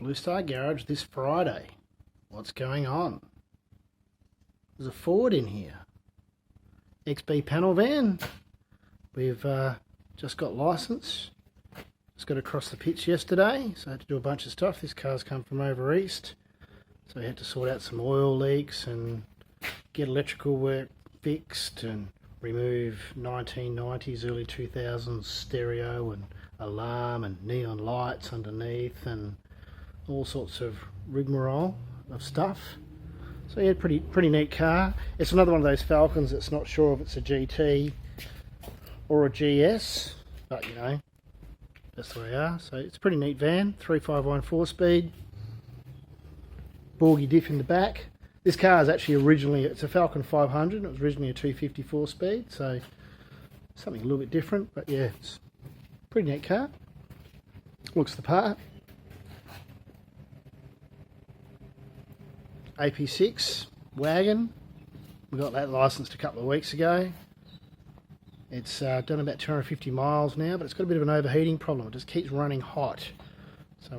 Blue Star Garage this Friday. What's going on? There's a Ford in here. XB panel van. We've just got licence. Just got across the pitch yesterday, so I had to do a bunch of stuff. This car's come from over east, so I had to sort out some oil leaks and get electrical work fixed and remove 1990s, early 2000s stereo and alarm and neon lights underneath and all sorts of rigmarole of stuff. So yeah, pretty neat car. It's another one of those Falcons that's not sure if it's a GT or a GS, but you know, that's the way they are. So it's a pretty neat van, 351 4-speed, Borgie diff in the back. This car is actually it's a Falcon 500. It was originally a 250 4-speed, so something a little bit different, but yeah, it's a pretty neat car. Looks the part. AP6 wagon. We got that licensed a couple of weeks ago. It's done about 250 miles now, but it's got a bit of an overheating problem. It just keeps running hot. So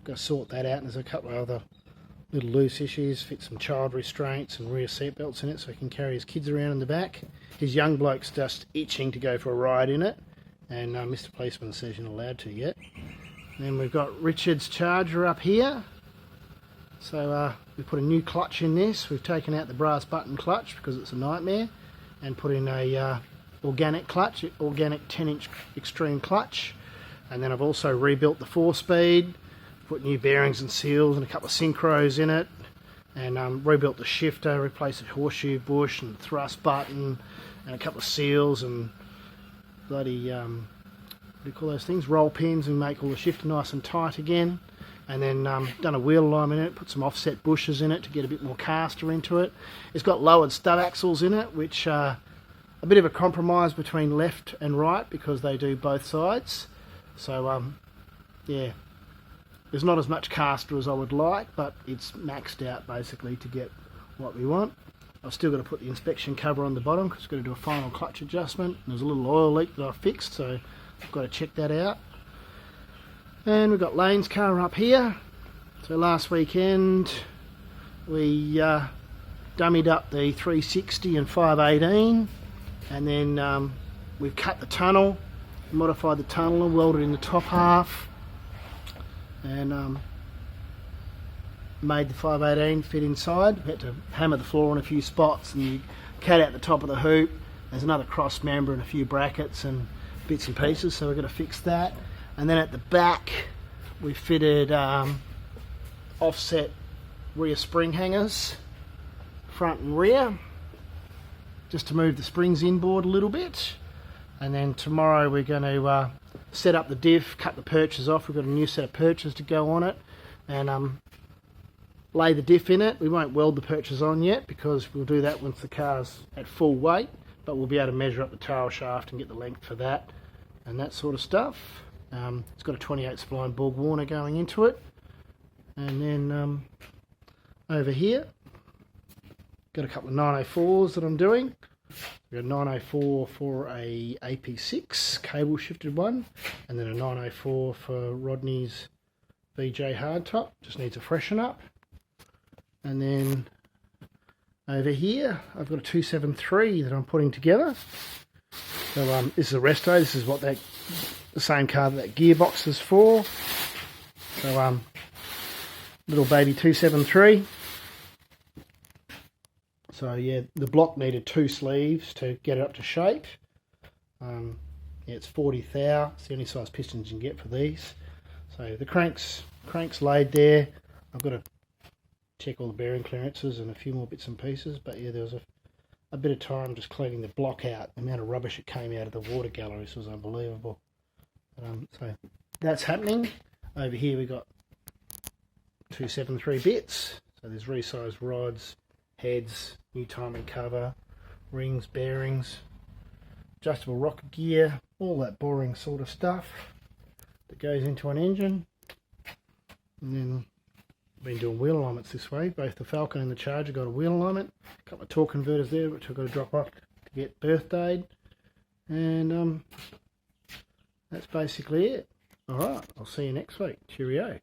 got to sort that out, and there's a couple of other little loose issues. Fit some child restraints and rear seat belts in it so he can carry his kids around in the back. His young bloke's just itching to go for a ride in it, and Mr. Policeman says you're not allowed to yet. And then we've got Richard's Charger up here. So we put a new clutch in this. We've taken out the brass button clutch because it's a nightmare, and put in a organic clutch, organic 10-inch extreme clutch. And then I've also rebuilt the 4-speed, put new bearings and seals and a couple of synchros in it, and rebuilt the shifter, replaced the horseshoe bush and the thrust button, and a couple of seals and bloody what do you call those things, roll pins, and make all the shifter nice and tight again. And then done a wheel alignment in it, put some offset bushes in it to get a bit more caster into it. It's got lowered stud axles in it, which are a bit of a compromise between left and right because they do both sides. So yeah, there's not as much caster as I would like, but it's maxed out basically to get what we want. I've still got to put the inspection cover on the bottom because I've got to do a final clutch adjustment. There's a little oil leak that I fixed, so I've got to check that out. And we've got Lane's car up here. So last weekend we dummied up the 360 and 518, and then we've cut the tunnel, modified the tunnel and welded in the top half, and made the 518 fit inside. We had to hammer the floor in a few spots, and you cut out the top of the hoop. There's another cross member and a few brackets and bits and pieces, so we're going to fix that. And then at the back we fitted offset rear spring hangers, front and rear, just to move the springs inboard a little bit. And then tomorrow we're going to set up the diff, cut the perches off. We've got a new set of perches to go on it, and lay the diff in it. We won't weld the perches on yet because we'll do that once the car's at full weight, but we'll be able to measure up the tail shaft and get the length for that and that sort of stuff. It's got a 28 spline Borg Warner going into it. And then over here, got a couple of 904s that I'm doing. We've got a 904 for a AP6 cable shifted one, and then a 904 for Rodney's VJ hardtop. Just needs a freshen up. And then over here, I've got a 273 that I'm putting together. So this is a resto. This is what the same car that gearbox is for. So little baby 273. So yeah, the block needed 2 sleeves to get it up to shape. Yeah, it's 40 thou. It's the only size pistons you can get for these. So the crank's laid there. I've got to check all the bearing clearances and a few more bits and pieces. But yeah, there was a bit of time just cleaning the block out. The amount of rubbish that came out of the water galleries was unbelievable. So that's happening. Over here we got 273 bits. So there's resized rods, heads, new timing cover, rings, bearings, adjustable rocket gear, all that boring sort of stuff that goes into an engine. And then I've been doing wheel alignments this way. Both the Falcon and the Charger got a wheel alignment. A couple of torque converters there which I've got to drop off to get birthdayed. And that's basically it. Alright, I'll see you next week. Cheerio.